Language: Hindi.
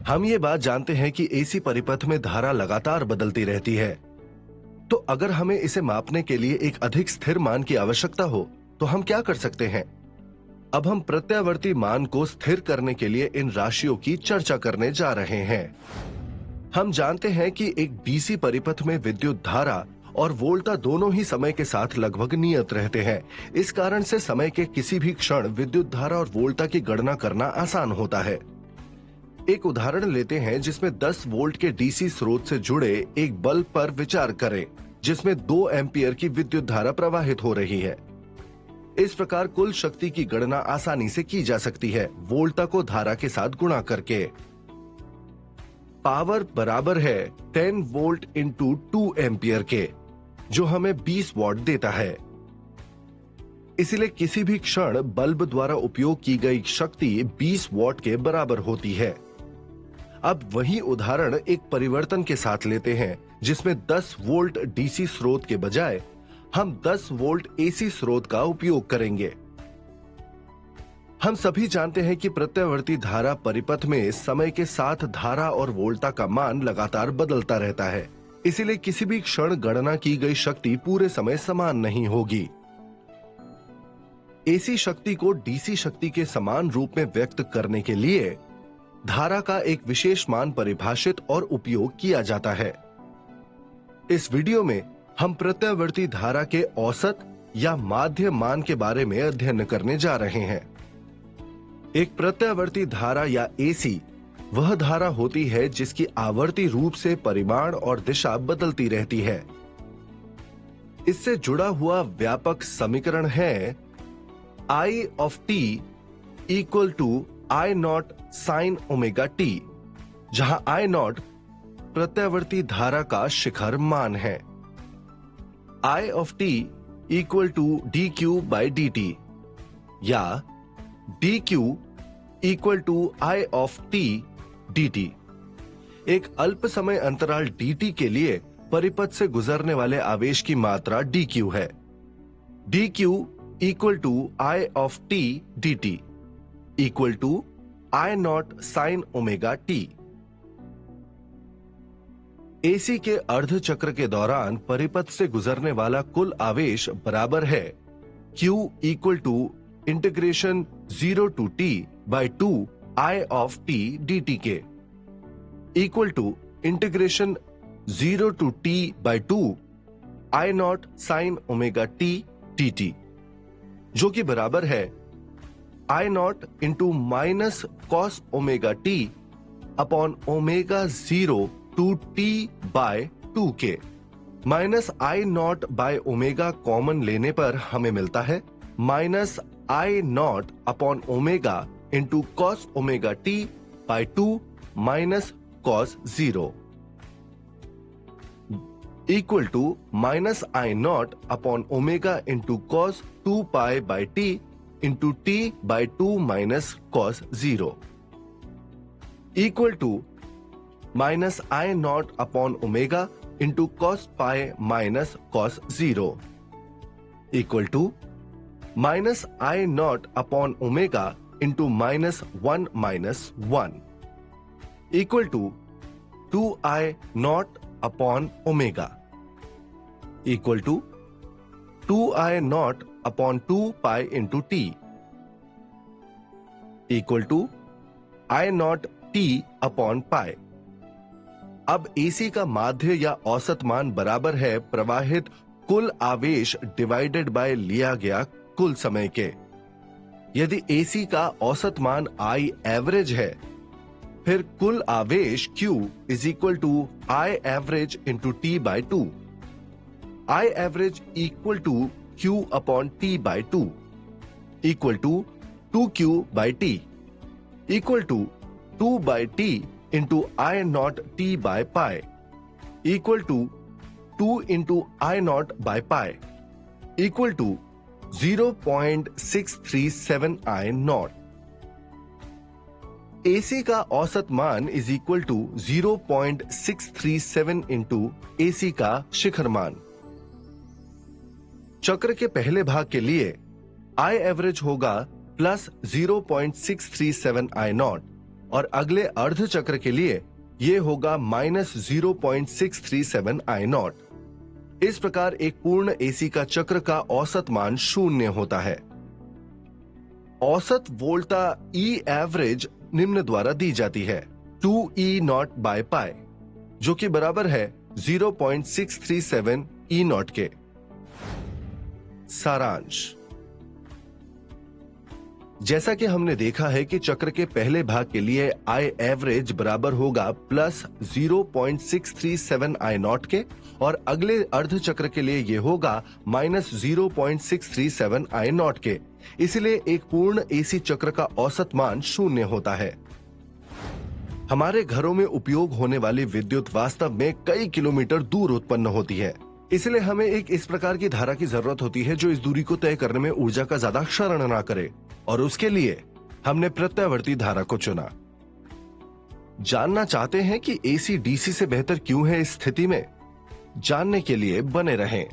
हम ये बात जानते हैं कि एसी परिपथ में धारा लगातार बदलती रहती है। तो अगर हमें इसे मापने के लिए एक अधिक स्थिर मान की आवश्यकता हो तो हम क्या कर सकते हैं? अब हम प्रत्यावर्ती मान को स्थिर करने के लिए इन राशियों की चर्चा करने जा रहे हैं। हम जानते हैं कि एक डीसी परिपथ में विद्युत धारा और वोल्टा दोनों ही समय के साथ लगभग नियत रहते हैं। इस कारण से समय के किसी भी क्षण विद्युत धारा और वोल्टा की गणना करना आसान होता है। एक उदाहरण लेते हैं जिसमें 10 वोल्ट के डीसी स्रोत से जुड़े एक बल्ब पर विचार करें, जिसमें 2 एम्पियर की विद्युत धारा प्रवाहित हो रही है। इस प्रकार कुल शक्ति की गणना आसानी से की जा सकती है, वोल्टा को धारा के साथ गुणा करके। पावर बराबर है 10 वोल्ट इंटू 2 एम्पियर के, जो हमें 20 वॉट देता है। इसलिए किसी भी क्षण बल्ब द्वारा उपयोग की गई शक्ति 20 वॉट के बराबर होती है। अब वही उदाहरण एक परिवर्तन के साथ लेते हैं, जिसमें 10 वोल्ट डीसी स्रोत के बजाय हम 10 वोल्ट एसी स्रोत का उपयोग करेंगे। हम सभी जानते हैं कि प्रत्यावर्ती धारा परिपथ में समय के साथ धारा और वोल्टा का मान लगातार बदलता रहता है। इसीलिए किसी भी क्षण गणना की गई शक्ति पूरे समय समान नहीं होगी। एसी शक्ति को डीसी शक्ति के समान रूप में व्यक्त करने के लिए धारा का एक विशेष मान परिभाषित और उपयोग किया जाता है। इस वीडियो में हम प्रत्यावर्ती धारा के औसत या माध्य मान के बारे में अध्ययन करने जा रहे हैं। एक प्रत्यावर्ती धारा या एसी वह धारा होती है जिसकी आवर्ती रूप से परिमाण और दिशा बदलती रहती है। इससे जुड़ा हुआ व्यापक समीकरण है I of t equal to I naught sin omega t, जहां I naught प्रत्यावर्ती धारा का शिखर मान है। I of t equal to dq by dt या dq equal to I of t dt। एक अल्प समय अंतराल dt के लिए परिपथ से गुजरने वाले आवेश की मात्रा dq है। dq equal to I of t dt equal to I naught sin omega t। AC के अर्ध चक्र के दौरान परिपथ से गुजरने वाला कुल आवेश बराबर है Q equal to integration 0 to t by 2 I of t dt के, equal to integration 0 to t by 2 I naught sin omega t dt, जो कि बराबर है I naught into minus cos omega t upon omega 0 to t by 2 के। Minus I naught by omega common लेने पर हमें मिलता है minus I naught upon omega into cos omega t by 2 minus cos 0 equal to minus I naught upon omega into cos 2 pi by t into t by 2 minus cos 0 equal to minus I naught upon omega into cos pi minus cos 0 equal to minus I naught upon omega into minus 1 minus 1 equal to 2 I naught upon omega equal to 2 I naught upon 2 pi into t equal to I naught t upon pi. अब एसी का माध्य या औसत मान बराबर है प्रवाहित कुल आवेश डिवाइडेड बाय लिया गया कुल समय के। यदि एसी का औसत मान आई एवरेज है, फिर कुल आवेश Q is equal to I average into t by 2। I average equal to Q upon t by 2 equal to 2Q by t equal to 2 by t into I naught t by pi equal to 2 into I naught by pi equal to 0.637 I naught. AC का औसत मान is equal to 0.637 into AC का शिखर मान। चक्र के पहले भाग के लिए आई एवरेज होगा प्लस 0.637 आई नॉट और अगले अर्ध चक्र के लिए ये होगा -0.637 I नॉट। इस प्रकार एक पूर्ण एसी का चक्र का औसत मान 0 होता है। औसत वोल्टा E एवरेज निम्न द्वारा दी जाती है 2E नॉट बाय पाई, जो कि बराबर है 0.637 E नॉट के। सारांश। जैसा कि हमने देखा है कि चक्र के पहले भाग के लिए I एवरेज बराबर होगा +0.637 I नॉट के और अगले अर्ध चक्र के लिए यह होगा -0.637 I नॉट के। इसलिए एक पूर्ण एसी चक्र का औसत मान 0 होता है। हमारे घरों में उपयोग होने वाली विद्युत वास्तव में कई किलोमीटर दूर उत्पन्न होती है, इसलिए हमें एक इस प्रकार की धारा की जरूरत होती है जो इस दूरी को तय करने में ऊर्जा का ज्यादा क्षरण ना करे, और उसके लिए हमने प्रत्यावर्ती धारा को चुना। जानना चाहते हैं कि एसी डीसी से बेहतर क्यों है इस स्थिति में? जानने के लिए बने रहें।